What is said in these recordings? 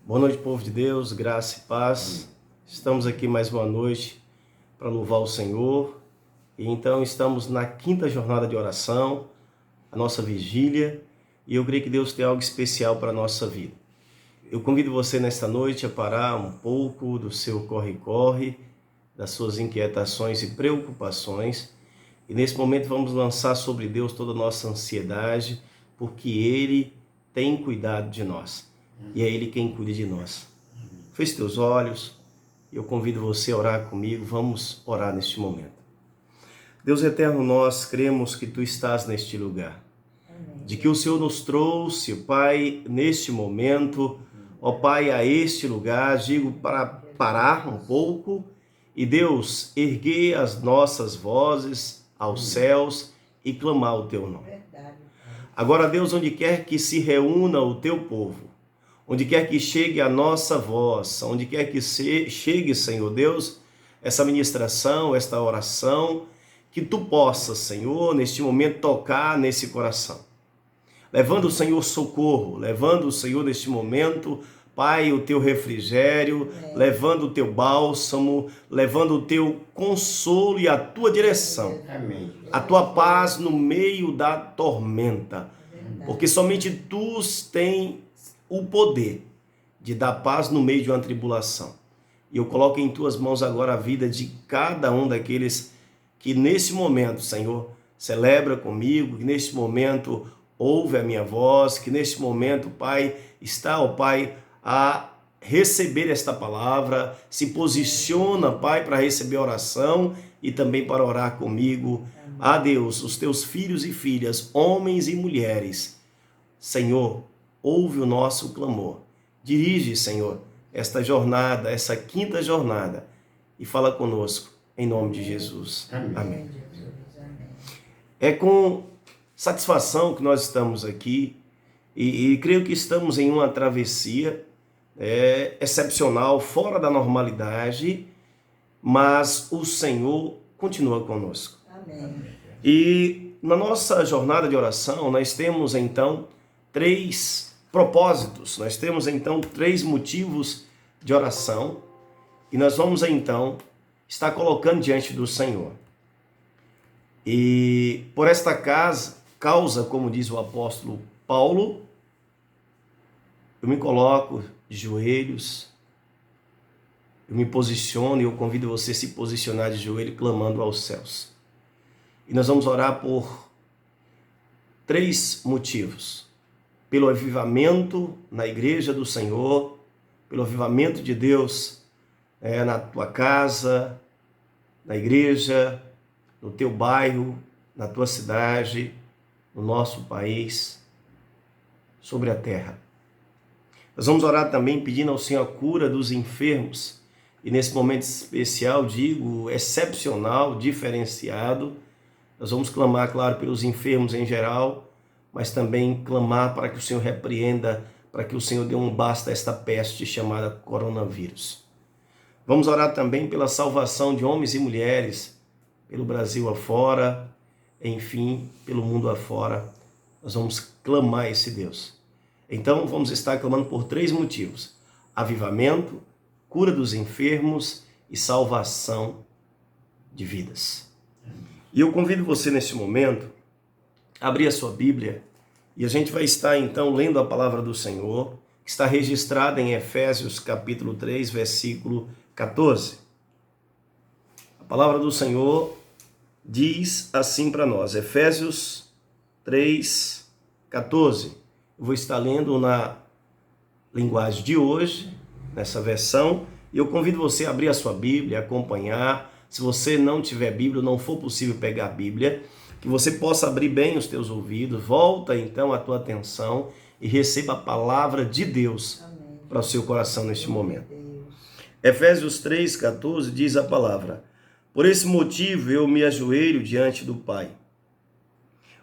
Boa noite, povo de Deus, graça e paz. Estamos aqui mais uma noite para louvar o Senhor. E então estamos na quinta jornada de oração, a nossa vigília, e eu creio que Deus tem algo especial para a nossa vida. Eu convido você nesta noite a parar um pouco do seu corre-corre, das suas inquietações e preocupações, e nesse momento vamos lançar sobre Deus toda a nossa ansiedade, porque Ele tem cuidado de nós. E é Ele quem cuida de nós. Feche teus olhos. Eu convido você a orar comigo. Vamos orar neste momento. Deus eterno, nós cremos que Tu estás neste lugar. De que o Senhor nos trouxe, Pai, neste momento, ó Pai, a este lugar, digo, para parar um pouco e, Deus, erguer as nossas vozes aos céus e clamar o Teu nome. Agora, Deus, onde quer que se reúna o Teu povo, onde quer que chegue a nossa voz, onde quer que chegue, Senhor Deus, essa ministração, esta oração, que Tu possas, Senhor, neste momento tocar nesse coração. Levando o Senhor socorro, levando o Senhor neste momento, Pai, o Teu refrigério, levando o Teu bálsamo, levando o Teu consolo e a Tua direção. Amém. A Tua paz no meio da tormenta. Porque somente Tu tens o poder de dar paz no meio de uma tribulação. E eu coloco em Tuas mãos agora a vida de cada um daqueles que nesse momento, Senhor, celebra comigo, que neste momento ouve a minha voz, que neste momento, Pai, está, ó Pai, a receber esta palavra, se posiciona, Pai, para receber a oração e também para orar comigo. A Deus, os Teus filhos e filhas, homens e mulheres, Senhor, ouve o nosso clamor. Dirige, Senhor, esta jornada, essa quinta jornada, e fala conosco, em nome de Jesus. Amém. É com satisfação que nós estamos aqui, e creio que estamos em uma travessia excepcional, fora da normalidade, mas o Senhor continua conosco. Amém. E na nossa jornada de oração, nós temos então 3 propósitos, nós temos então 3 motivos de oração, e nós vamos então estar colocando diante do Senhor. E por esta causa, como diz o apóstolo Paulo, eu me coloco de joelhos, eu me posiciono e eu convido você a se posicionar de joelho clamando aos céus. E nós vamos orar por 3 motivos. Pelo avivamento na igreja do Senhor, pelo avivamento de Deus na tua casa, na igreja, no teu bairro, na tua cidade, no nosso país, sobre a terra. Nós vamos orar também pedindo ao Senhor a cura dos enfermos. E nesse momento especial, digo, excepcional, diferenciado, nós vamos clamar, claro, pelos enfermos em geral, mas também clamar para que o Senhor repreenda, para que o Senhor dê um basta a esta peste chamada coronavírus. Vamos orar também pela salvação de homens e mulheres, pelo Brasil afora, enfim, pelo mundo afora. Nós vamos clamar esse Deus. Então, vamos estar clamando por 3 motivos: avivamento, cura dos enfermos e salvação de vidas. E eu convido você nesse momento a abrir a sua Bíblia e a gente vai estar então lendo a palavra do Senhor, que está registrada em Efésios capítulo 3, versículo 14. A palavra do Senhor diz assim para nós, Efésios 3, 14. Eu vou estar lendo na linguagem de hoje, nessa versão, e eu convido você a abrir a sua Bíblia, acompanhar. Se você não tiver Bíblia, não for possível pegar a Bíblia, que você possa abrir bem os teus ouvidos, volta então a tua atenção e receba a palavra de Deus para o seu coração neste momento. Efésios 3,14 diz a palavra: por esse motivo eu me ajoelho diante do Pai.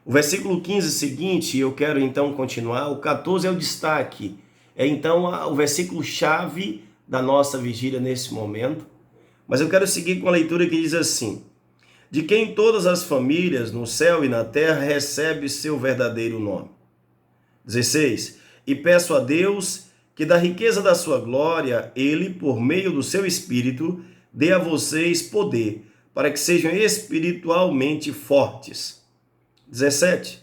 O versículo 15 seguinte, eu quero então continuar, o 14 é o destaque, é então o versículo chave da nossa vigília nesse momento, mas eu quero seguir com a leitura que diz assim: de quem todas as famílias no céu e na terra recebem seu verdadeiro nome. 16. E peço a Deus que da riqueza da sua glória, ele, por meio do seu Espírito, dê a vocês poder, para que sejam espiritualmente fortes. 17.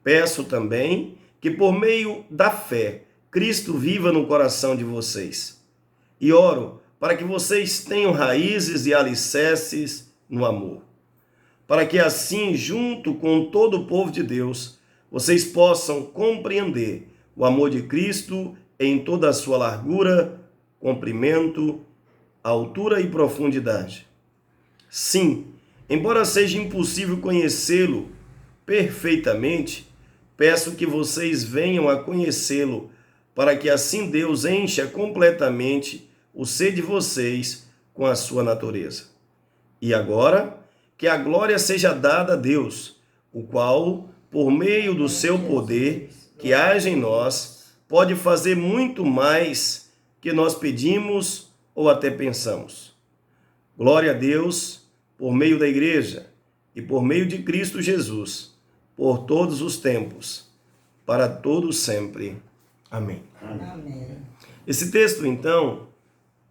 Peço também que por meio da fé, Cristo viva no coração de vocês. E oro para que vocês tenham raízes e alicerces no amor. Para que assim, junto com todo o povo de Deus, vocês possam compreender o amor de Cristo em toda a sua largura, comprimento, altura e profundidade. Sim, embora seja impossível conhecê-lo perfeitamente, peço que vocês venham a conhecê-lo, para que assim Deus encha completamente o ser de vocês com a sua natureza. E agora, que a glória seja dada a Deus, o qual, por meio do seu poder que age em nós, pode fazer muito mais que nós pedimos ou até pensamos. Glória a Deus por meio da igreja e por meio de Cristo Jesus, por todos os tempos, para todos sempre. Amém. Amém. Esse texto, então,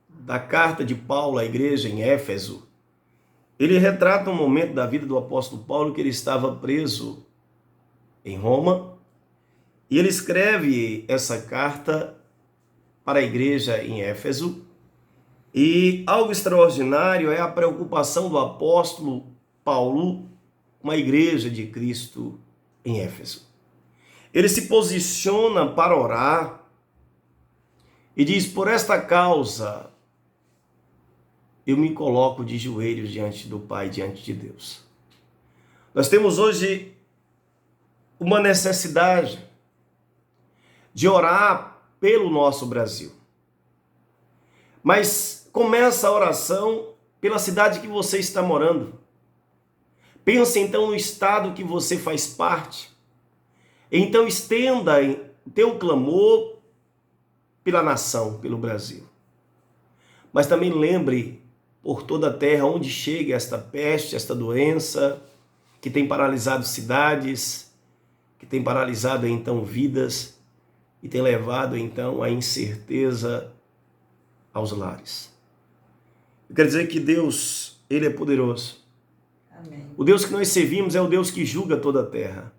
da carta de Paulo à igreja em Éfeso, ele retrata um momento da vida do apóstolo Paulo que ele estava preso em Roma, e ele escreve essa carta para a igreja em Éfeso, e algo extraordinário é a preocupação do apóstolo Paulo com a igreja de Cristo em Éfeso. Ele se posiciona para orar e diz: por esta causa eu me coloco de joelhos diante do Pai, diante de Deus. Nós temos hoje uma necessidade de orar pelo nosso Brasil. Mas começa a oração pela cidade que você está morando. Pense então no estado que você faz parte. Então estenda o teu clamor pela nação, pelo Brasil. Mas também lembre por toda a terra onde chega esta peste, esta doença, que tem paralisado cidades, que tem paralisado então vidas e tem levado então a incerteza aos lares. Eu quero dizer que Deus, Ele é poderoso. Amém. O Deus que nós servimos é o Deus que julga toda a terra.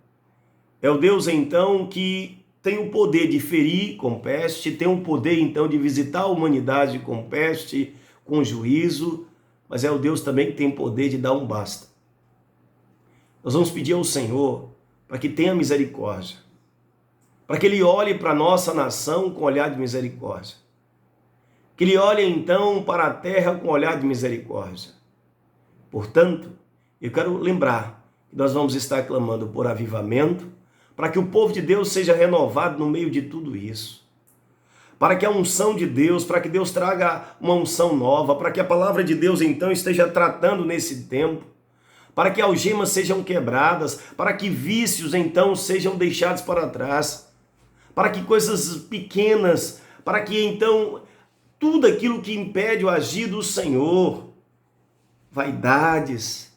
É o Deus então que tem o poder de ferir com peste, tem o poder então de visitar a humanidade com peste, com juízo, mas é o Deus também que tem poder de dar um basta. Nós vamos pedir ao Senhor para que tenha misericórdia, para que Ele olhe para a nossa nação com olhar de misericórdia, que Ele olhe então para a terra com olhar de misericórdia. Portanto, eu quero lembrar que nós vamos estar clamando por avivamento, para que o povo de Deus seja renovado no meio de tudo isso, para que a unção de Deus, para que Deus traga uma unção nova, para que a palavra de Deus então esteja tratando nesse tempo, para que algemas sejam quebradas, para que vícios então sejam deixados para trás, para que coisas pequenas, para que então tudo aquilo que impede o agir do Senhor, vaidades,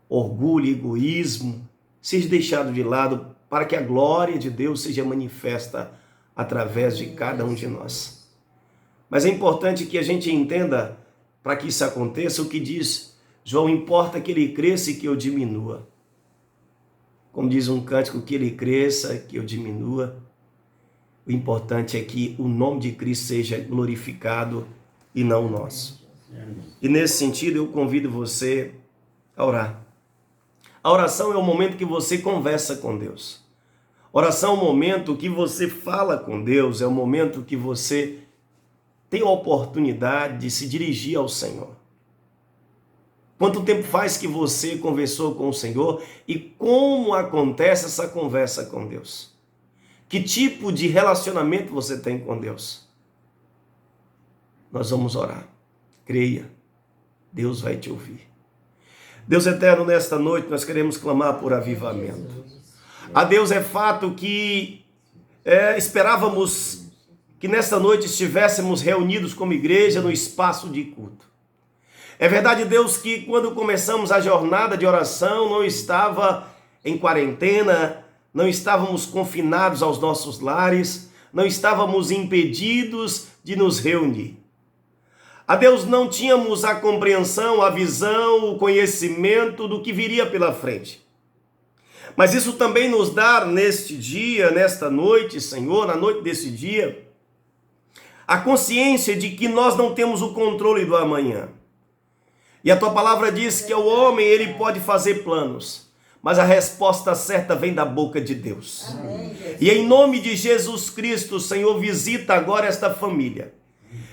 orgulho, egoísmo, seja deixado de lado, para que a glória de Deus seja manifesta através de cada um de nós. Mas é importante que a gente entenda, para que isso aconteça, o que diz João: importa que ele cresça e que eu diminua. Como diz um cântico, que ele cresça, que eu diminua. O importante é que o nome de Cristo seja glorificado e não o nosso. E nesse sentido eu convido você a orar. A oração é o momento que você conversa com Deus. Oração é o momento que você fala com Deus, é o momento que você tem a oportunidade de se dirigir ao Senhor. Quanto tempo faz que você conversou com o Senhor e como acontece essa conversa com Deus? Que tipo de relacionamento você tem com Deus? Nós vamos orar. Creia, Deus vai te ouvir. Deus eterno, nesta noite nós queremos clamar por avivamento. A Deus, é fato que esperávamos que nesta noite estivéssemos reunidos como igreja no espaço de culto. É verdade, Deus, que quando começamos a jornada de oração não estava em quarentena, não estávamos confinados aos nossos lares, não estávamos impedidos de nos reunir. A Deus, não tínhamos a compreensão, a visão, o conhecimento do que viria pela frente. Mas isso também nos dá neste dia, nesta noite, Senhor, na noite desse dia, a consciência de que nós não temos o controle do amanhã. E a tua palavra diz que o homem, ele pode fazer planos, mas a resposta certa vem da boca de Deus. Amém. E em nome de Jesus Cristo, Senhor, visita agora esta família.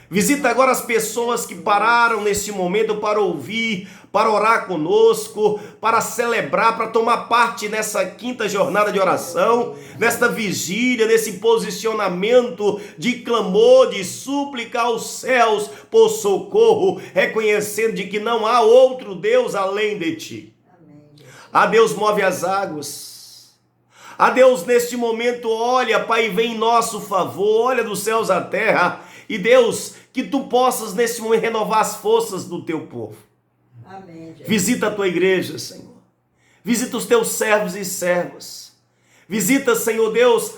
Visita agora as pessoas que pararam neste momento para ouvir, para orar conosco, para celebrar, para tomar parte nessa quinta jornada de oração, nesta vigília, nesse posicionamento de clamor, de súplica aos céus por socorro, reconhecendo de que não há outro Deus além de ti. A Deus, move as águas. A Deus, neste momento, olha, Pai, vem em nosso favor, olha dos céus à terra. E Deus, que tu possas nesse momento renovar as forças do teu povo. Amém. Visita a tua igreja, Senhor. Visita os teus servos e servas. Visita, Senhor Deus,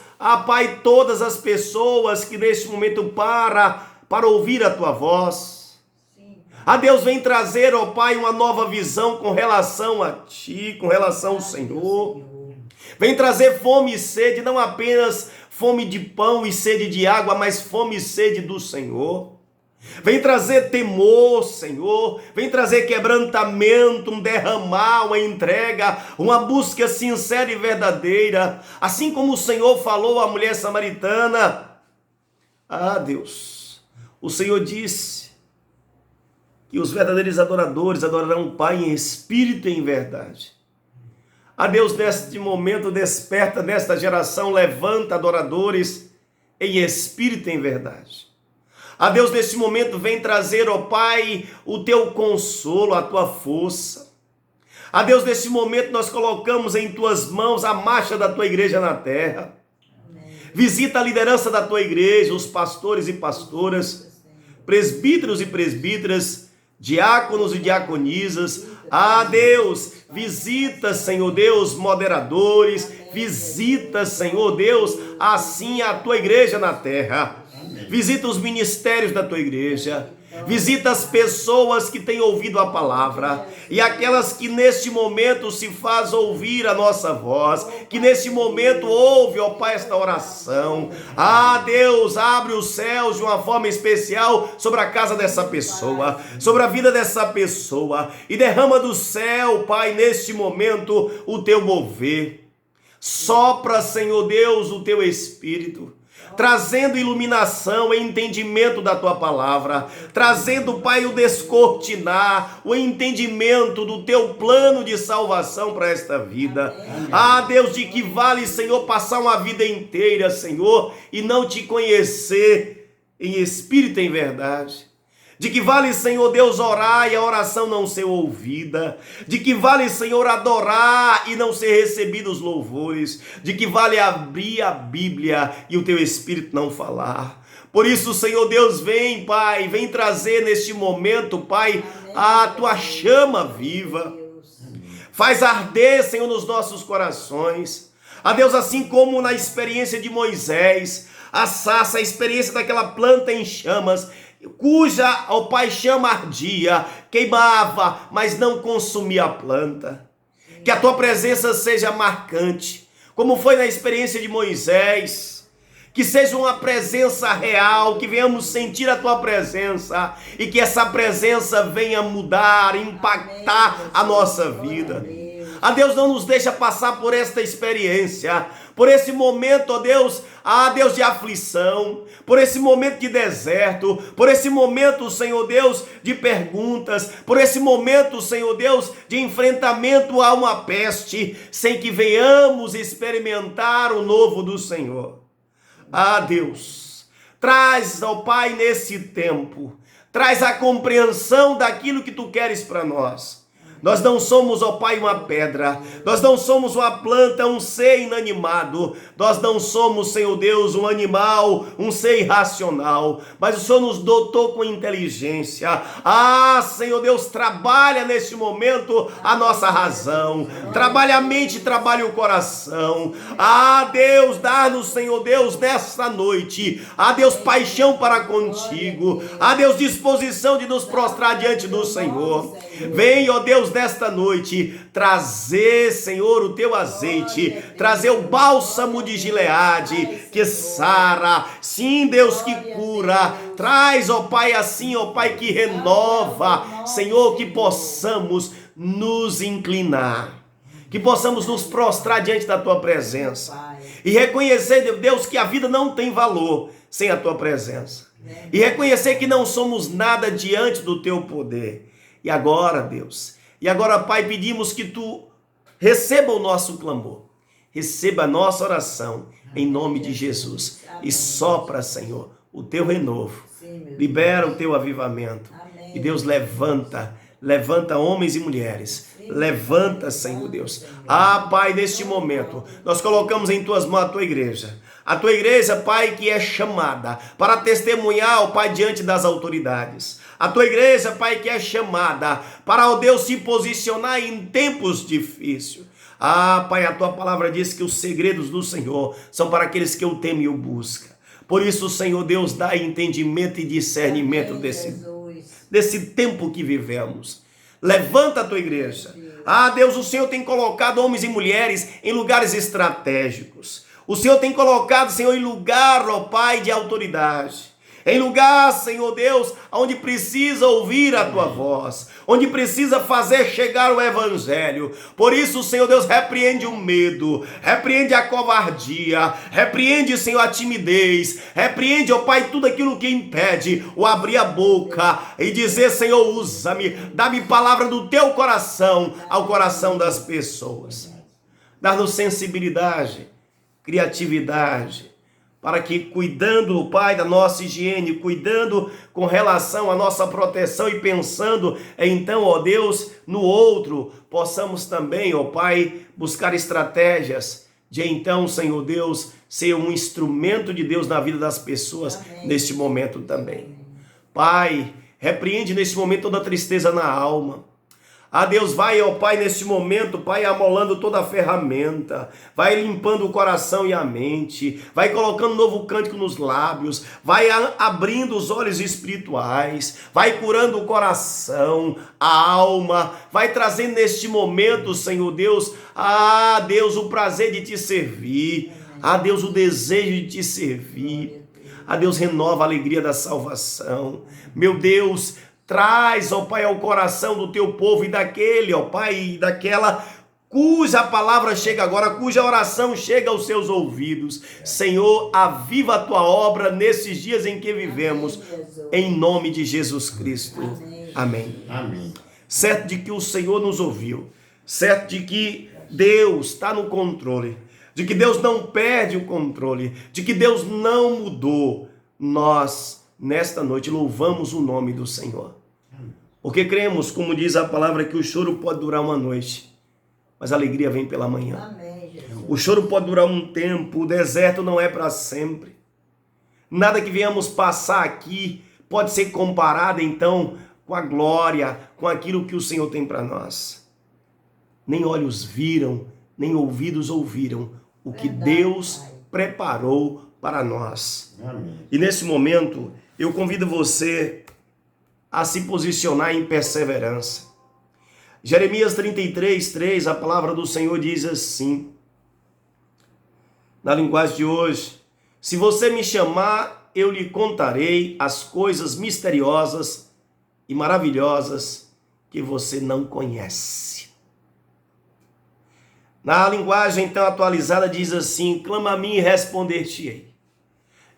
Pai, todas as pessoas que neste momento para ouvir a tua voz. Sim. A Deus, vem trazer, ó Pai, uma nova visão com relação a ti, com relação ao Senhor. Vem trazer fome e sede, não apenas fome de pão e sede de água, mas fome e sede do Senhor. Vem trazer temor, Senhor. Vem trazer quebrantamento, um derramar, uma entrega, uma busca sincera e verdadeira. Assim como o Senhor falou à mulher samaritana. Ah, Deus, o Senhor disse que os verdadeiros adoradores adorarão o Pai em espírito e em verdade. A Deus, neste momento, desperta nesta geração, levanta adoradores em espírito e em verdade. A Deus, neste momento, vem trazer, ó Pai, o teu consolo, a tua força. A Deus, neste momento, nós colocamos em tuas mãos a marcha da tua igreja na terra. Amém. Visita a liderança da tua igreja, os pastores e pastoras, presbíteros e presbíteras, diáconos e diaconisas. Ah, Deus, visita, Senhor Deus, moderadores, visita, Senhor Deus, assim a tua igreja na terra. Visita os ministérios da tua igreja. Visita as pessoas que têm ouvido a palavra e aquelas que neste momento se faz ouvir a nossa voz, que neste momento ouve, ó Pai, esta oração. Ah, Deus, abre os céus de uma forma especial sobre a casa dessa pessoa, sobre a vida dessa pessoa, e derrama do céu, Pai, neste momento o teu mover. Sopra, Senhor Deus, o teu Espírito, trazendo iluminação e entendimento da tua palavra, trazendo, Pai, o descortinar, o entendimento do teu plano de salvação para esta vida. Ah, Deus, de que vale, Senhor, passar uma vida inteira, Senhor, e não te conhecer em espírito e em verdade. De que vale, Senhor Deus, orar e a oração não ser ouvida. De que vale, Senhor, adorar e não ser recebidos louvores. De que vale abrir a Bíblia e o teu Espírito não falar. Por isso, Senhor Deus, vem, Pai, vem trazer neste momento, Pai, a tua chama viva. Faz arder, Senhor, nos nossos corações. A Deus, assim como na experiência de Moisés, a sarça, a experiência daquela planta em chamas, cuja, ó Pai, chama ardia, queimava, mas não consumia a planta. Que a tua presença seja marcante, como foi na experiência de Moisés. Que seja uma presença real, que venhamos sentir a tua presença e que essa presença venha mudar, impactar a nossa vida. A Deus, não nos deixa passar por esta experiência, por esse momento, ó Deus, Deus, de aflição, por esse momento de deserto, por esse momento, Senhor Deus, de perguntas, por esse momento, Senhor Deus, de enfrentamento a uma peste, sem que venhamos experimentar o novo do Senhor. Ah, Deus, traz, ó Pai, nesse tempo, traz a compreensão daquilo que tu queres para nós. Nós não somos, ó Pai, uma pedra. Nós não somos uma planta, um ser inanimado. Nós não somos, Senhor Deus, um animal, um ser irracional. Mas o Senhor nos dotou com inteligência. Ah, Senhor Deus, trabalha neste momento a nossa razão. Trabalha a mente, trabalha o coração. Ah, Deus, dá-nos, Senhor Deus, nesta noite. Ah, Deus, paixão para contigo. Ah, Deus, disposição de nos prostrar diante do Senhor. Vem, ó Deus, nesta noite, trazer, Senhor, o teu azeite, trazer o bálsamo de Gileade, que sara, sim, Deus, que cura, traz, ó Pai, assim, ó Pai, que renova, Senhor, que possamos nos inclinar, que possamos nos prostrar diante da tua presença e reconhecer, Deus, que a vida não tem valor sem a tua presença, e reconhecer que não somos nada diante do teu poder. E agora, Deus, Pai, pedimos que tu receba o nosso clamor, receba a nossa oração, em nome de Jesus, e sopra, Senhor, o teu renovo, libera o teu avivamento, e Deus, levanta homens e mulheres, levanta, Senhor Deus. Ah, Pai, neste momento, nós colocamos em tuas mãos a tua igreja, Pai, que é chamada para testemunhar, ó Pai, diante das autoridades. A tua igreja, Pai, que é chamada para, ó Deus, se posicionar em tempos difíceis. Ah, Pai, a tua palavra diz que os segredos do Senhor são para aqueles que o temem e o buscam. Por isso, Senhor Deus, dá entendimento e discernimento desse tempo que vivemos. Levanta a tua igreja. Ah, Deus, o Senhor tem colocado homens e mulheres em lugares estratégicos. O Senhor tem colocado, Senhor, em lugar, ó Pai, de autoridade. Em lugar, Senhor Deus, onde precisa ouvir a tua voz, onde precisa fazer chegar o evangelho. Por isso, Senhor Deus, repreende o medo, repreende a covardia, repreende, Senhor, a timidez, repreende, ó Pai, tudo aquilo que impede o abrir a boca e dizer, Senhor, usa-me, dá-me palavra do teu coração ao coração das pessoas. Dá-nos sensibilidade, criatividade, para que, cuidando, Pai, da nossa higiene, cuidando com relação à nossa proteção e pensando, então, ó Deus, no outro, possamos também, ó Pai, buscar estratégias de, então, Senhor Deus, ser um instrumento de Deus na vida das pessoas. Amém. Neste momento também. Pai, repreende neste momento toda tristeza na alma. Ah, Deus, vai, ó Pai, neste momento, Pai, amolando toda a ferramenta, vai limpando o coração e a mente, vai colocando um novo cântico nos lábios, vai abrindo os olhos espirituais, vai curando o coração, a alma, vai trazendo neste momento, Senhor Deus, ah, Deus, o prazer de te servir, ah, Deus, o desejo de te servir, ah, Deus, renova a alegria da salvação, meu Deus, traz, ó Pai, ao coração do teu povo e daquele, ó Pai, e daquela cuja palavra chega agora, cuja oração chega aos seus ouvidos. Senhor, aviva a tua obra nesses dias em que vivemos, em nome de Jesus Cristo. Amém. Amém. Certo de que o Senhor nos ouviu, certo de que Deus está no controle, de que Deus não perde o controle, de que Deus não mudou, nós, nesta noite, louvamos o nome do Senhor. Porque cremos, como diz a palavra, que o choro pode durar uma noite, mas a alegria vem pela manhã. Amém, Jesus. O choro pode durar um tempo, o deserto não é para sempre. Nada que venhamos passar aqui pode ser comparado, então, com a glória, com aquilo que o Senhor tem para nós. Nem olhos viram, nem ouvidos ouviram o que Deus preparou para nós. Amém. E nesse momento, eu convido você a se posicionar em perseverança. Jeremias 33:3, a palavra do Senhor diz assim, na linguagem de hoje: se você me chamar, eu lhe contarei as coisas misteriosas e maravilhosas que você não conhece. Na linguagem então atualizada diz assim: clama a mim e responder-te-ei,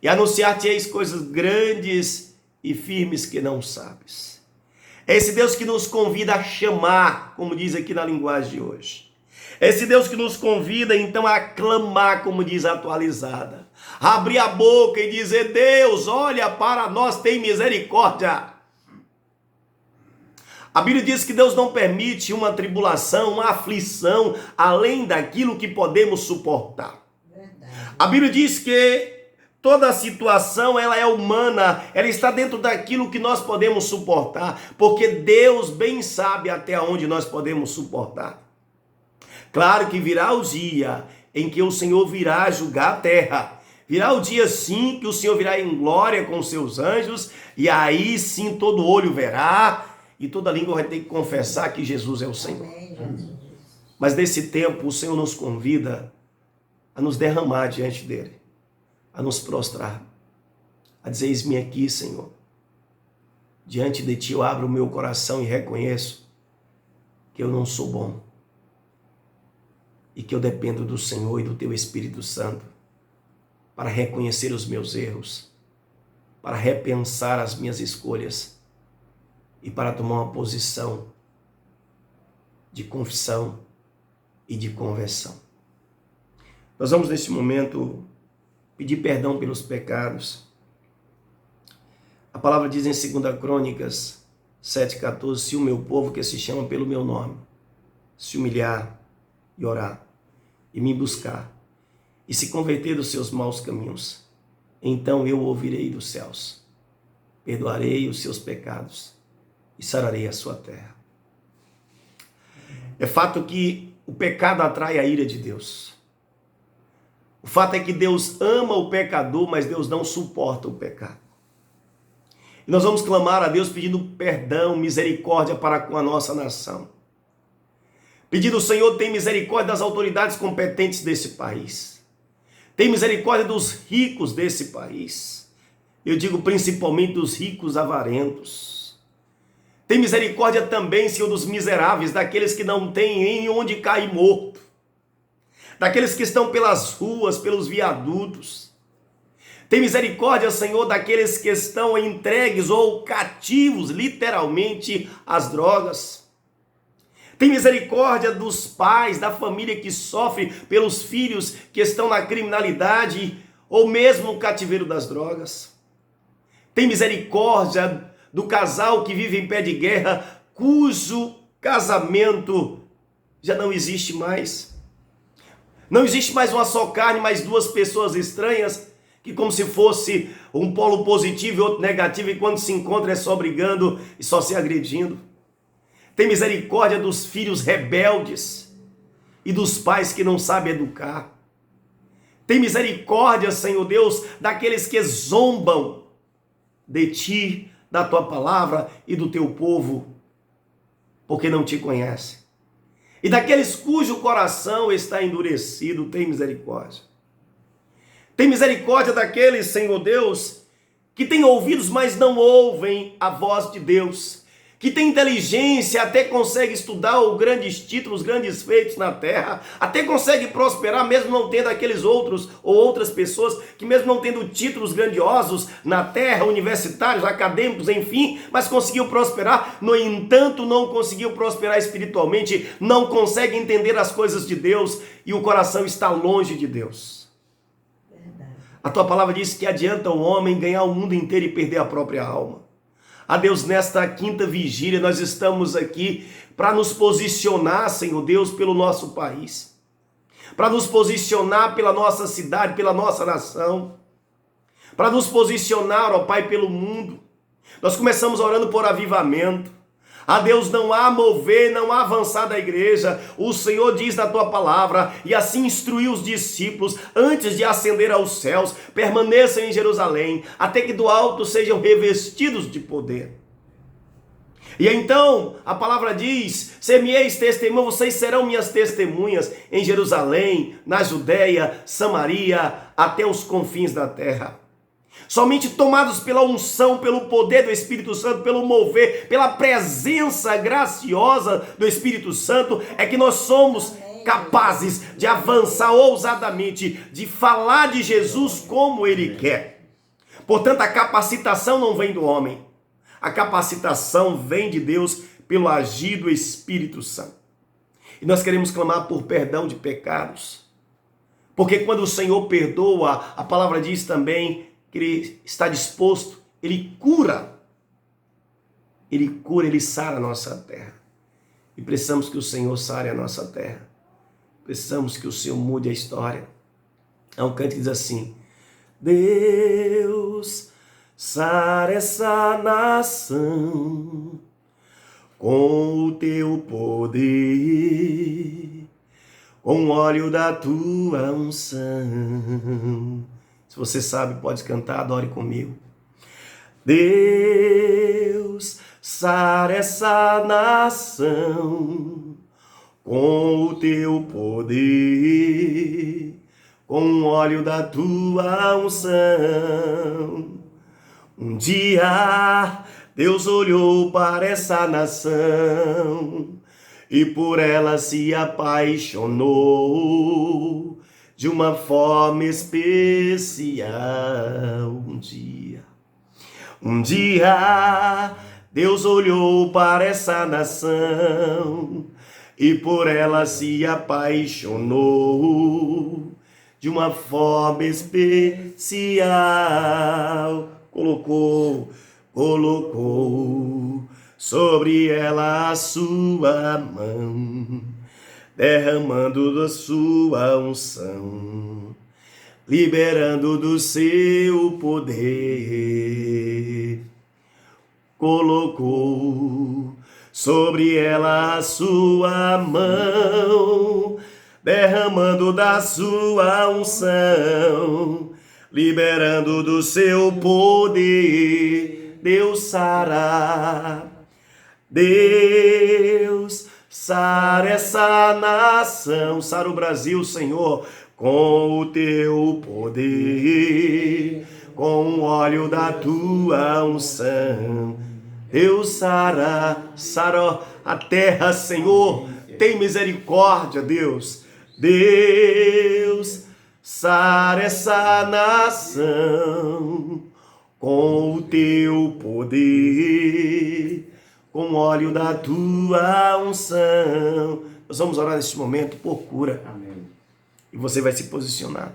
e anunciar-te-eis coisas grandes e firmes que não sabes. É esse Deus que nos convida a chamar, como diz aqui na linguagem de hoje. É esse Deus que nos convida então a clamar, como diz a atualizada. A abrir a boca e dizer: Deus, olha para nós, tem misericórdia. A Bíblia diz que Deus não permite uma tribulação, uma aflição, além daquilo que podemos suportar. Verdade. A Bíblia diz que toda a situação ela é humana, ela está dentro daquilo que nós podemos suportar, porque Deus bem sabe até onde nós podemos suportar. Claro que virá o dia em que o Senhor virá julgar a terra. Virá o dia sim que o Senhor virá em glória com os seus anjos, e aí sim todo olho verá, e toda língua vai ter que confessar que Jesus é o Senhor. Amém, Jesus. Mas nesse tempo o Senhor nos convida a nos derramar diante dele, a nos prostrar, a dizer: eis-me aqui, Senhor. Diante de ti eu abro o meu coração e reconheço que eu não sou bom e que eu dependo do Senhor e do teu Espírito Santo para reconhecer os meus erros, para repensar as minhas escolhas e para tomar uma posição de confissão e de conversão. Nós vamos nesse momento pedir perdão pelos pecados. A palavra diz em 2 Crônicas 7,14: se o meu povo que se chama pelo meu nome se humilhar e orar e me buscar e se converter dos seus maus caminhos, então eu ouvirei dos céus, perdoarei os seus pecados e sararei a sua terra. É fato que o pecado atrai a ira de Deus. O fato é que Deus ama o pecador, mas Deus não suporta o pecado. E nós vamos clamar a Deus pedindo perdão, misericórdia para com a nossa nação. Pedindo: Senhor, tem misericórdia das autoridades competentes desse país. Tem misericórdia dos ricos desse país. Eu digo principalmente dos ricos avarentos. Tem misericórdia também, Senhor, dos miseráveis, daqueles que não têm em onde cair morto. Daqueles que estão pelas ruas, pelos viadutos. Tem misericórdia, Senhor, daqueles que estão entregues ou cativos, literalmente, às drogas. Tem misericórdia dos pais, da família que sofre pelos filhos que estão na criminalidade ou mesmo no cativeiro das drogas. Tem misericórdia do casal que vive em pé de guerra, cujo casamento já não existe mais. Não existe mais uma só carne, mas duas pessoas estranhas, que como se fosse um polo positivo e outro negativo, e quando se encontra é só brigando e só se agredindo. Tem misericórdia dos filhos rebeldes e dos pais que não sabem educar. Tem misericórdia, Senhor Deus, daqueles que zombam de ti, da tua palavra e do teu povo, porque não te conhecem. E daqueles cujo coração está endurecido, tem misericórdia. Tem misericórdia daqueles, Senhor Deus, que têm ouvidos, mas não ouvem a voz de Deus. Que tem inteligência, até consegue estudar os grandes títulos, grandes feitos na terra, até consegue prosperar, mesmo não tendo aqueles outros ou outras pessoas, que mesmo não tendo títulos grandiosos na terra, universitários, acadêmicos, enfim, mas conseguiu prosperar. No entanto, não conseguiu prosperar espiritualmente, não consegue entender as coisas de Deus e o coração está longe de Deus. Verdade. A tua palavra diz que adianta o homem ganhar o mundo inteiro e perder a própria alma. A Deus, nesta quinta vigília, nós estamos aqui para nos posicionar, Senhor Deus, pelo nosso país. Para nos posicionar pela nossa cidade, pela nossa nação. Para nos posicionar, ó Pai, pelo mundo. Nós começamos orando por avivamento. A Deus, não há mover, não há avançar da igreja. O Senhor diz na tua palavra, e assim instruiu os discípulos, antes de ascender aos céus, permaneçam em Jerusalém, até que do alto sejam revestidos de poder. E então, a palavra diz: ser-me-eis testemunha, vocês serão minhas testemunhas em Jerusalém, na Judéia, Samaria, até os confins da terra. Somente tomados pela unção, pelo poder do Espírito Santo, pelo mover, pela presença graciosa do Espírito Santo, é que nós somos capazes de avançar ousadamente, de falar de Jesus como Ele quer. Portanto, a capacitação não vem do homem. A capacitação vem de Deus pelo agir do Espírito Santo. E nós queremos clamar por perdão de pecados. Porque quando o Senhor perdoa, a palavra diz também que Ele está disposto, Ele cura. Ele cura, Ele sara a nossa terra. E precisamos que o Senhor sare a nossa terra. Precisamos que o Senhor mude a história. Há um canto que diz assim: Deus, sara essa nação com o teu poder, com o óleo da tua unção. Se você sabe, pode cantar, adore comigo. Deus, sara essa nação com o teu poder, com o óleo da tua unção. Um dia Deus olhou para essa nação e por ela se apaixonou de uma forma especial. Um dia Deus olhou para essa nação e por ela se apaixonou de uma forma especial. Colocou sobre ela a sua mão, derramando da sua unção, liberando do seu poder. Colocou sobre ela a sua mão, derramando da sua unção, liberando do seu poder. Deus sara, Deus sara essa nação, sara o Brasil, Senhor, com o teu poder, com o óleo da tua unção. Deus sara a terra, Senhor, tem misericórdia, Deus. Deus, sara essa nação com o teu poder, com o óleo da tua unção. Nós vamos orar neste momento por cura. Amém. E você vai se posicionar.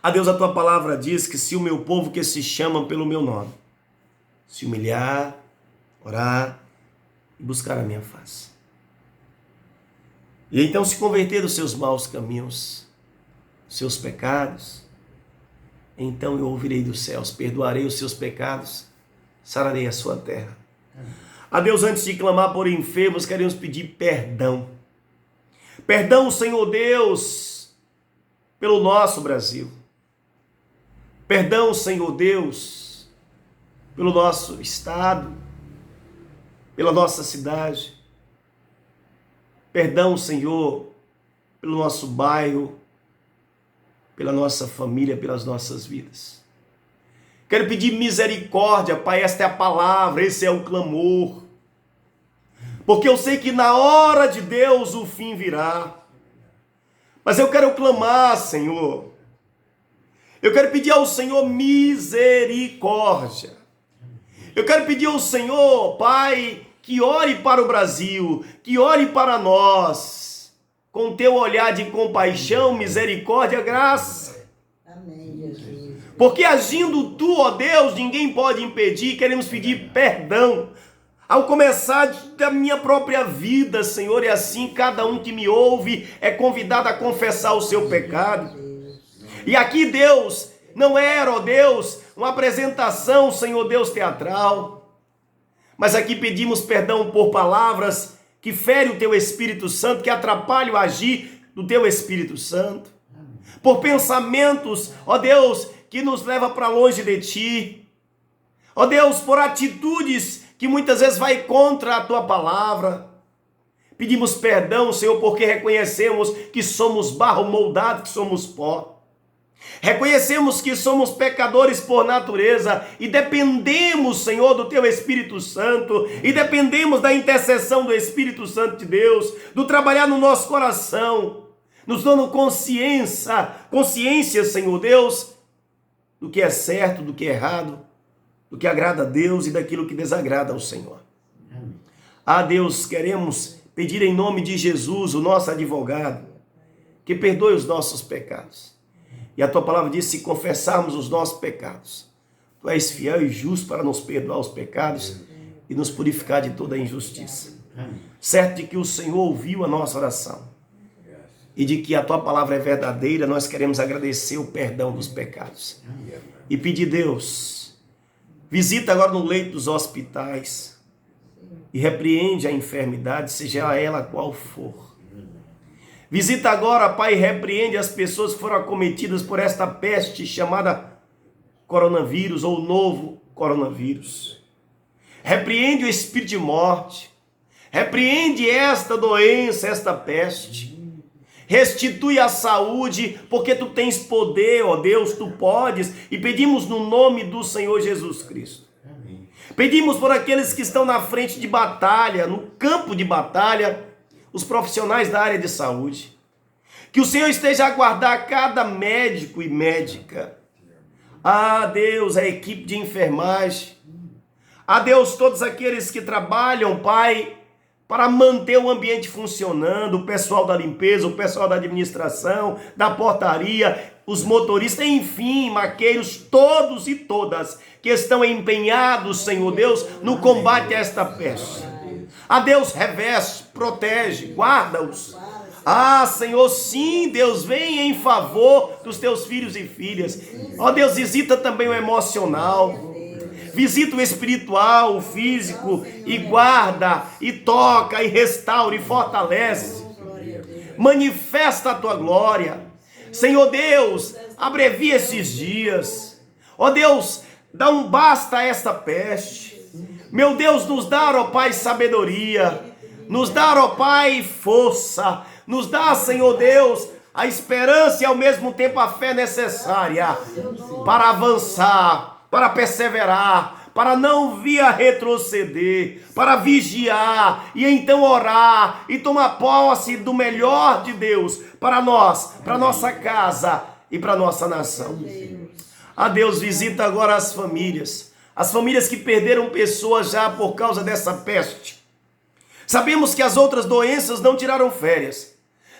A Deus, a tua palavra diz que se o meu povo que se chama pelo meu nome se humilhar, orar e buscar a minha face, e então se converter dos seus maus caminhos, seus pecados, então eu ouvirei dos céus, perdoarei os seus pecados, sararei a sua terra. A Deus, antes de clamar por enfermos, queremos pedir perdão. Perdão, Senhor Deus, pelo nosso Brasil. Perdão, Senhor Deus, pelo nosso estado, pela nossa cidade. Perdão, Senhor, pelo nosso bairro, pela nossa família, pelas nossas vidas. Quero pedir misericórdia, Pai, esta é a palavra, esse é o clamor. Porque eu sei que na hora de Deus o fim virá. Mas eu quero clamar, Senhor. Eu quero pedir ao Senhor misericórdia. Eu quero pedir ao Senhor, Pai, que ore para o Brasil, que ore para nós, com teu olhar de compaixão, misericórdia, graça. Amém, Jesus. Porque agindo tu, ó Deus, ninguém pode impedir. Queremos pedir perdão. Ao começar da minha própria vida, Senhor, e assim cada um que me ouve é convidado a confessar o seu pecado. E aqui, Deus, não era, ó Deus, uma apresentação, Senhor Deus, teatral. Mas aqui pedimos perdão por palavras que ferem o teu Espírito Santo, que atrapalham o agir do teu Espírito Santo. Por pensamentos, ó Deus, que nos levam para longe de ti. Ó Deus, por atitudes que muitas vezes vai contra a tua palavra. Pedimos perdão, Senhor, porque reconhecemos que somos barro moldado, que somos pó. Reconhecemos que somos pecadores por natureza e dependemos, Senhor, do Teu Espírito Santo, e dependemos da intercessão do Espírito Santo de Deus, do trabalhar no nosso coração, nos dando consciência, Senhor Deus, do que é certo, do que é errado, do que agrada a Deus e daquilo que desagrada ao Senhor. Deus, queremos pedir em nome de Jesus, o nosso advogado, que perdoe os nossos pecados. E a tua palavra diz: se confessarmos os nossos pecados, tu és fiel e justo para nos perdoar os pecados e nos purificar de toda a injustiça. Certo de que o Senhor ouviu a nossa oração e de que a tua palavra é verdadeira, nós queremos agradecer o perdão dos pecados e pedir, Deus, visita agora no leito dos hospitais e repreende a enfermidade, seja ela qual for. Visita agora, Pai, e repreende as pessoas que foram acometidas por esta peste chamada coronavírus ou novo coronavírus. Repreende o espírito de morte. Repreende esta doença, esta peste. Restitui a saúde, porque tu tens poder, ó Deus, tu podes. E pedimos no nome do Senhor Jesus Cristo. Amém. Pedimos por aqueles que estão na frente de batalha, no campo de batalha, os profissionais da área de saúde. Que o Senhor esteja a guardar cada médico e médica. Ah, Deus, a equipe de enfermagem. Ah, Deus, todos aqueles que trabalham, Pai, para manter o ambiente funcionando, o pessoal da limpeza, o pessoal da administração, da portaria, os motoristas, enfim, maqueiros, todos e todas que estão empenhados, Senhor Deus, no combate a esta peste. Ah, Deus, reveste, protege, guarda-os. Ah, Senhor, sim, Deus, vem em favor dos teus filhos e filhas. Ó Deus, visita também o emocional. Visita o espiritual, o físico, e guarda, e toca, e restaura, e fortalece. Manifesta a tua glória. Senhor Deus, abrevia esses dias. Ó Deus, dá um basta a esta peste. Meu Deus, nos dá, ó Pai, sabedoria. Nos dá, ó Pai, força. Nos dá, Senhor Deus, a esperança e ao mesmo tempo a fé necessária para avançar, para perseverar, para não vir a retroceder, para vigiar e então orar e tomar posse do melhor de Deus para nós, para nossa casa e para nossa nação. A Deus, visita agora as famílias que perderam pessoas já por causa dessa peste. Sabemos que as outras doenças não tiraram férias.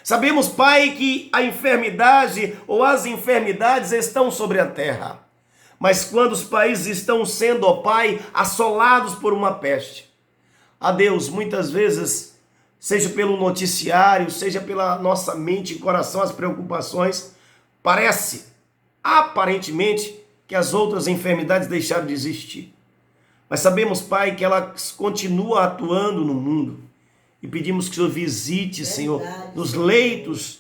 Sabemos, Pai, que a enfermidade ou as enfermidades estão sobre a terra. Mas quando os países estão sendo, ó Pai, assolados por uma peste, a Deus, muitas vezes, seja pelo noticiário, seja pela nossa mente e coração, as preocupações, parece, aparentemente, que as outras enfermidades deixaram de existir. Mas sabemos, Pai, que elas continuam atuando no mundo. E pedimos que o Senhor visite, Senhor, nos leitos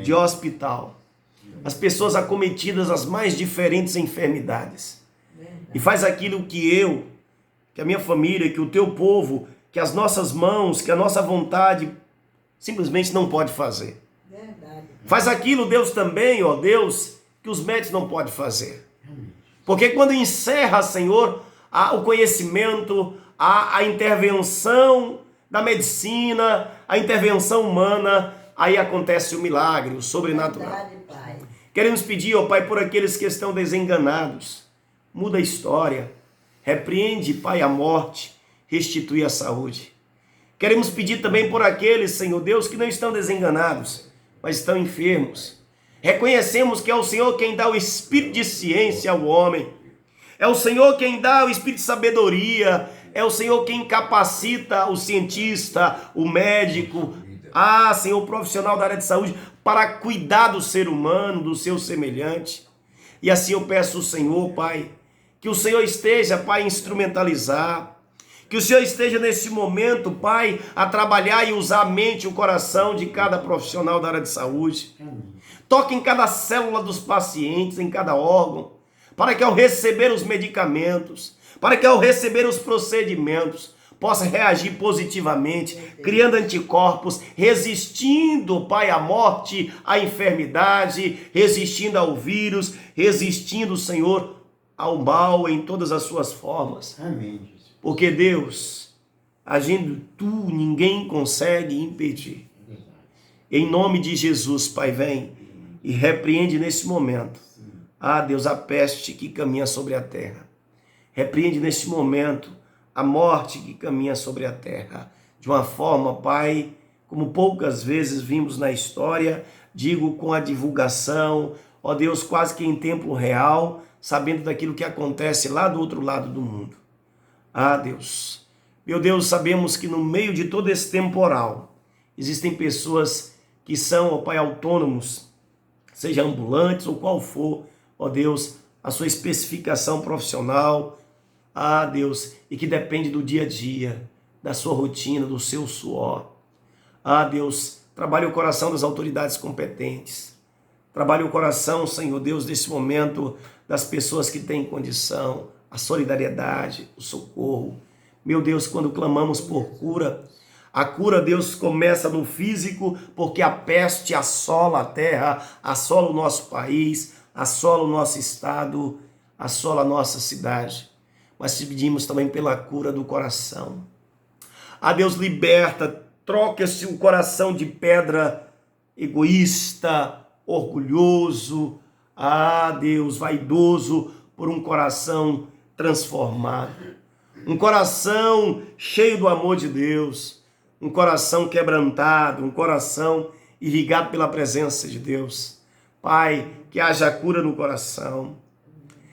de hospital, as pessoas acometidas às mais diferentes enfermidades. E faz aquilo que que a minha família, que o teu povo, que as nossas mãos, que a nossa vontade simplesmente não pode fazer. Faz aquilo, Deus, também, ó Deus, que os médicos não podem fazer. Porque quando encerra, Senhor, o conhecimento, a intervenção da medicina, a intervenção humana, aí acontece o milagre, o sobrenatural. Queremos pedir, ó Pai, por aqueles que estão desenganados. Muda a história. Repreende, Pai, a morte. Restitui a saúde. Queremos pedir também por aqueles, Senhor Deus, que não estão desenganados, mas estão enfermos. Reconhecemos que é o Senhor quem dá o espírito de ciência ao homem. É o Senhor quem dá o espírito de sabedoria. É o Senhor quem capacita o cientista, o médico, Senhor, o profissional da área de saúde, para cuidar do ser humano, do seu semelhante. E assim eu peço ao Senhor, Pai, que o Senhor esteja, Pai, a instrumentalizar, que o Senhor esteja nesse momento, Pai, a trabalhar e usar a mente e o coração de cada profissional da área de saúde. Toque em cada célula dos pacientes, em cada órgão, para que ao receber os medicamentos, para que ao receber os procedimentos, possa reagir positivamente, criando anticorpos, resistindo, Pai, à morte, à enfermidade, resistindo ao vírus, resistindo, Senhor, ao mal em todas as suas formas. Amém. Porque Deus, agindo tu, ninguém consegue impedir. Em nome de Jesus, Pai, vem e repreende nesse momento, Deus, a peste que caminha sobre a terra. Repreende nesse momento a morte que caminha sobre a terra, de uma forma, Pai, como poucas vezes vimos na história, digo com a divulgação, ó Deus, quase que em tempo real, sabendo daquilo que acontece lá do outro lado do mundo. Deus, Meu Deus, sabemos que no meio de todo esse temporal, existem pessoas que são, ó Pai, autônomos, seja ambulantes ou qual for, ó Deus, a sua especificação profissional, Deus, e que depende do dia a dia, da sua rotina, do seu suor. Deus, trabalhe o coração das autoridades competentes. Trabalhe o coração, Senhor Deus, nesse momento, das pessoas que têm condição, a solidariedade, o socorro. Meu Deus, quando clamamos por cura, a cura, Deus, começa no físico, porque a peste assola a terra, assola o nosso país, assola o nosso estado, assola a nossa cidade. Mas te pedimos também pela cura do coração. Deus, liberta, troca-se o coração de pedra egoísta, orgulhoso, Deus, vaidoso, por um coração transformado. Um coração cheio do amor de Deus, um coração quebrantado, um coração irrigado pela presença de Deus. Pai, que haja cura no coração,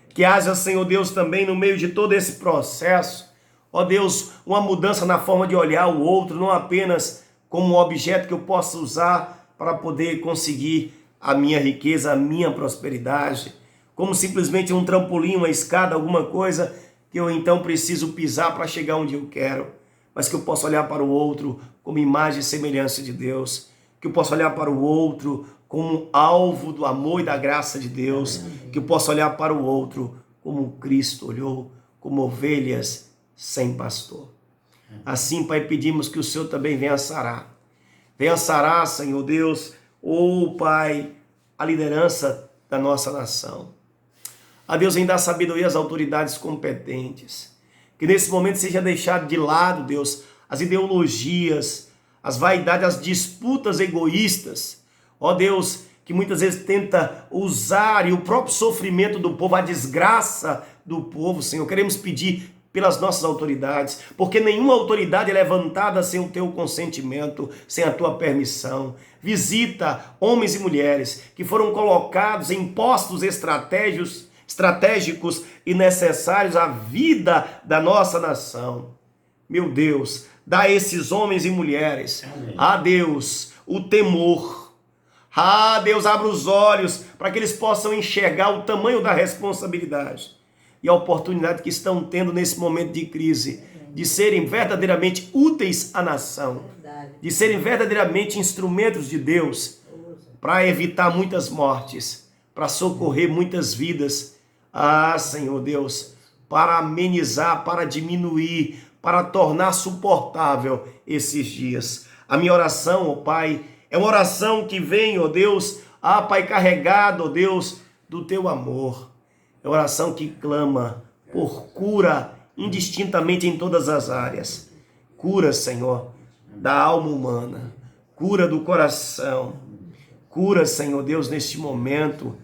que haja, Senhor Deus, também no meio de todo esse processo, ó Deus, uma mudança na forma de olhar o outro, não apenas como um objeto que eu possa usar para poder conseguir a minha riqueza, a minha prosperidade, como simplesmente um trampolim, uma escada, alguma coisa que eu então preciso pisar para chegar onde eu quero, mas que eu possa olhar para o outro como imagem e semelhança de Deus, que eu possa olhar para o outro como alvo do amor e da graça de Deus, que eu possa olhar para o outro como Cristo olhou, como ovelhas sem pastor. Assim, Pai, pedimos que o Senhor também venha sarar. Venha sarar, Senhor Deus, Pai, a liderança da nossa nação. Deus, vem dar sabedoria às autoridades competentes. Que nesse momento seja deixado de lado, Deus, as ideologias, as vaidades, as disputas egoístas. Deus, que muitas vezes tenta usar e o próprio sofrimento do povo, a desgraça do povo, Senhor. Queremos pedir pelas nossas autoridades, porque nenhuma autoridade é levantada sem o teu consentimento, sem a tua permissão. Visita homens e mulheres que foram colocados em postos estratégicos e necessários à vida da nossa nação. Meu Deus, dá a esses homens e mulheres, Deus, o temor. Deus, abre os olhos para que eles possam enxergar o tamanho da responsabilidade e a oportunidade que estão tendo nesse momento de crise, de serem verdadeiramente úteis à nação, de serem verdadeiramente instrumentos de Deus para evitar muitas mortes, para socorrer muitas vidas. Senhor Deus, para amenizar, para diminuir, para tornar suportável esses dias. A minha oração, Pai, é uma oração que vem, Deus, Pai, carregado, Deus, do teu amor. É uma oração que clama por cura indistintamente em todas as áreas. Cura, Senhor, da alma humana. Cura do coração. Cura, Senhor Deus, neste momento,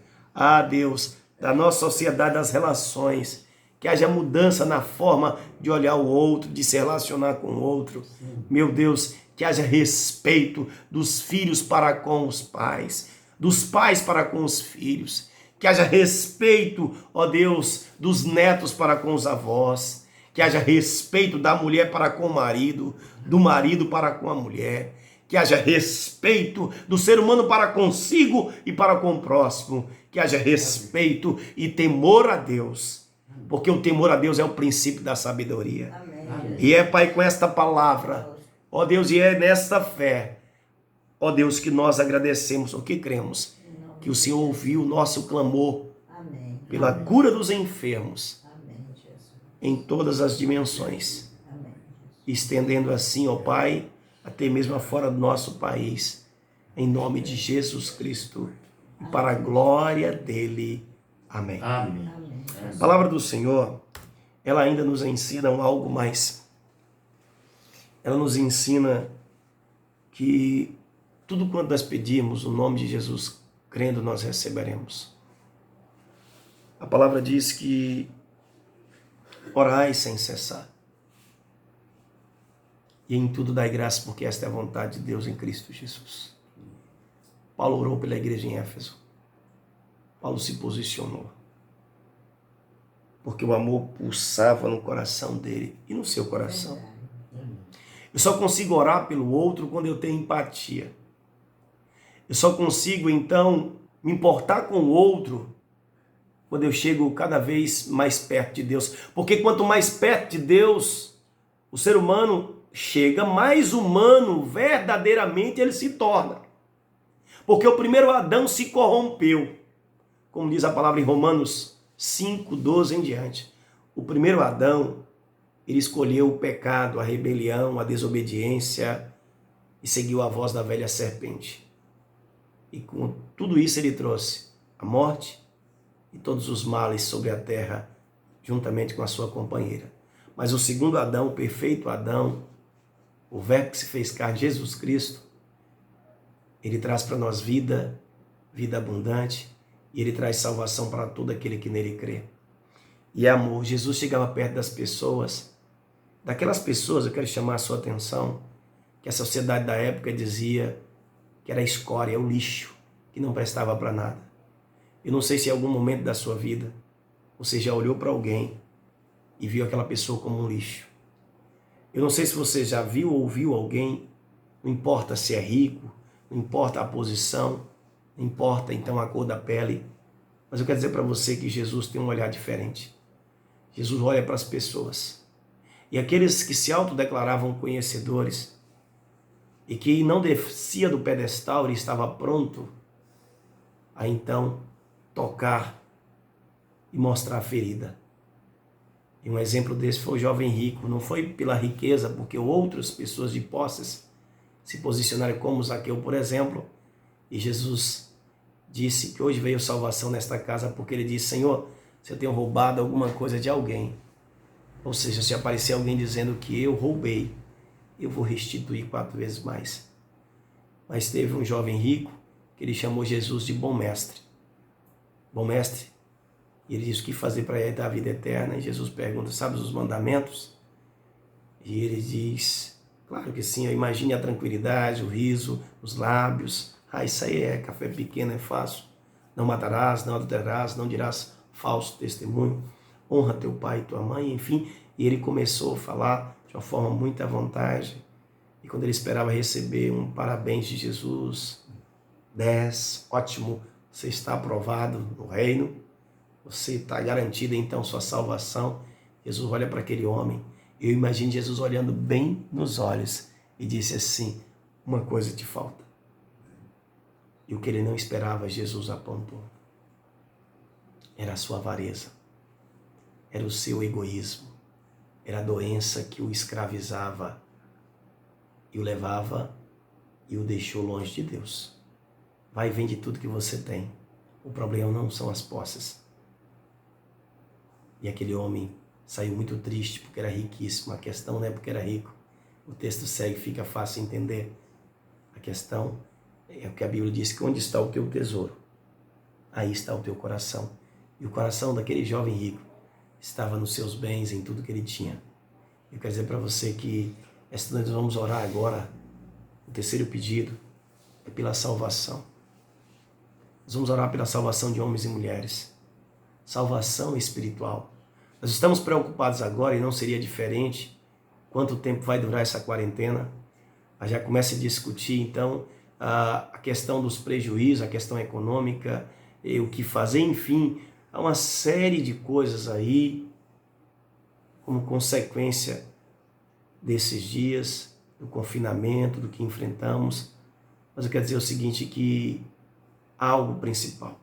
Deus, da nossa sociedade, das relações. Que haja mudança na forma de olhar o outro, de se relacionar com o outro. Meu Deus, que haja respeito dos filhos para com os pais, dos pais para com os filhos. Que haja respeito, Deus, dos netos para com os avós. Que haja respeito da mulher para com o marido, do marido para com a mulher. Que haja respeito do ser humano para consigo e para com o próximo. Que haja respeito e temor a Deus. Porque o temor a Deus é o princípio da sabedoria. Amém. E é, Pai, com esta palavra, Deus, e é nesta fé, Deus, que nós agradecemos, o que cremos, que o Senhor ouviu o nosso clamor pela cura dos enfermos em todas as dimensões, estendendo assim, Pai, até mesmo fora do nosso país, em nome de Jesus Cristo, e para a glória dele. Amém. Amém. A palavra do Senhor, ela ainda nos ensina algo mais. Ela nos ensina que tudo quanto nós pedimos, o nome de Jesus, crendo, nós receberemos. A palavra diz que orai sem cessar. E em tudo dai graça, porque esta é a vontade de Deus em Cristo Jesus. Paulo orou pela igreja em Éfeso. Paulo se posicionou. Porque o amor pulsava no coração dele e no seu coração. Eu só consigo orar pelo outro quando eu tenho empatia. Eu só consigo, então, me importar com o outro quando eu chego cada vez mais perto de Deus. Porque quanto mais perto de Deus o ser humano chega, mais humano verdadeiramente ele se torna. Porque o primeiro Adão se corrompeu. Como diz a palavra em Romanos 5:12 em diante. O primeiro Adão, ele escolheu o pecado, a rebelião, a desobediência e seguiu a voz da velha serpente. E com tudo isso ele trouxe a morte e todos os males sobre a terra, juntamente com a sua companheira. Mas o segundo Adão, o perfeito Adão, o verbo que se fez carne, Jesus Cristo, ele traz para nós vida, vida abundante, e ele traz salvação para todo aquele que nele crê. E amor, Jesus chegava perto das pessoas, daquelas pessoas, eu quero chamar a sua atenção, que a sociedade da época dizia que era escória, o lixo, que não prestava para nada. Eu não sei se em algum momento da sua vida você já olhou para alguém e viu aquela pessoa como um lixo. Eu não sei se você já viu ou ouviu alguém, não importa se é rico, não importa a posição, não importa então a cor da pele, mas eu quero dizer para você que Jesus tem um olhar diferente. Jesus olha para as pessoas. E aqueles que se autodeclaravam conhecedores e que não descia do pedestal, ele estava pronto a então tocar e mostrar a ferida. E um exemplo desse foi o jovem rico. Não foi pela riqueza, porque outras pessoas de posses se posicionaram como Zaqueu, por exemplo. E Jesus disse que hoje veio salvação nesta casa, porque ele disse: Senhor, se eu tenho roubado alguma coisa de alguém, ou seja, se aparecer alguém dizendo que eu roubei, eu vou restituir 4 vezes mais. Mas teve um jovem rico que ele chamou Jesus de bom mestre. Bom mestre, e ele diz: o que fazer para herdar a vida eterna? E Jesus pergunta: sabes os mandamentos? E ele diz: claro que sim, eu imagine a tranquilidade, o riso, os lábios. Isso aí é café pequeno, é fácil. Não matarás, não adulterarás, não dirás falso testemunho, honra teu pai e tua mãe, enfim. E ele começou a falar de uma forma muito à vontade. E quando ele esperava receber um parabéns de Jesus, 10, ótimo, você está aprovado no reino, você está garantido então sua salvação. Jesus olha para aquele homem, eu imagino Jesus olhando bem nos olhos e disse assim: uma coisa te falta. E o que ele não esperava, Jesus apontou. Era a sua avareza, era o seu egoísmo, era a doença que o escravizava e o levava e o deixou longe de Deus. Vai e vende tudo que você tem. O problema não são as posses. E aquele homem saiu muito triste porque era riquíssimo. A questão não é porque era rico. O texto segue, fica fácil entender. A questão é o que a Bíblia diz, que onde está o teu tesouro, aí está o teu coração. E o coração daquele jovem rico estava nos seus bens, em tudo que ele tinha. Eu quero dizer para você que esta noite nós vamos orar agora. O terceiro pedido é pela salvação. Nós vamos orar pela salvação de homens e mulheres. Salvação espiritual. Nós estamos preocupados agora, e não seria diferente, quanto tempo vai durar essa quarentena. Já começa a discutir, então, a questão dos prejuízos, a questão econômica, o que fazer, enfim. Há uma série de coisas aí, como consequência desses dias, do confinamento, do que enfrentamos. Mas eu quero dizer o seguinte, que há algo principal.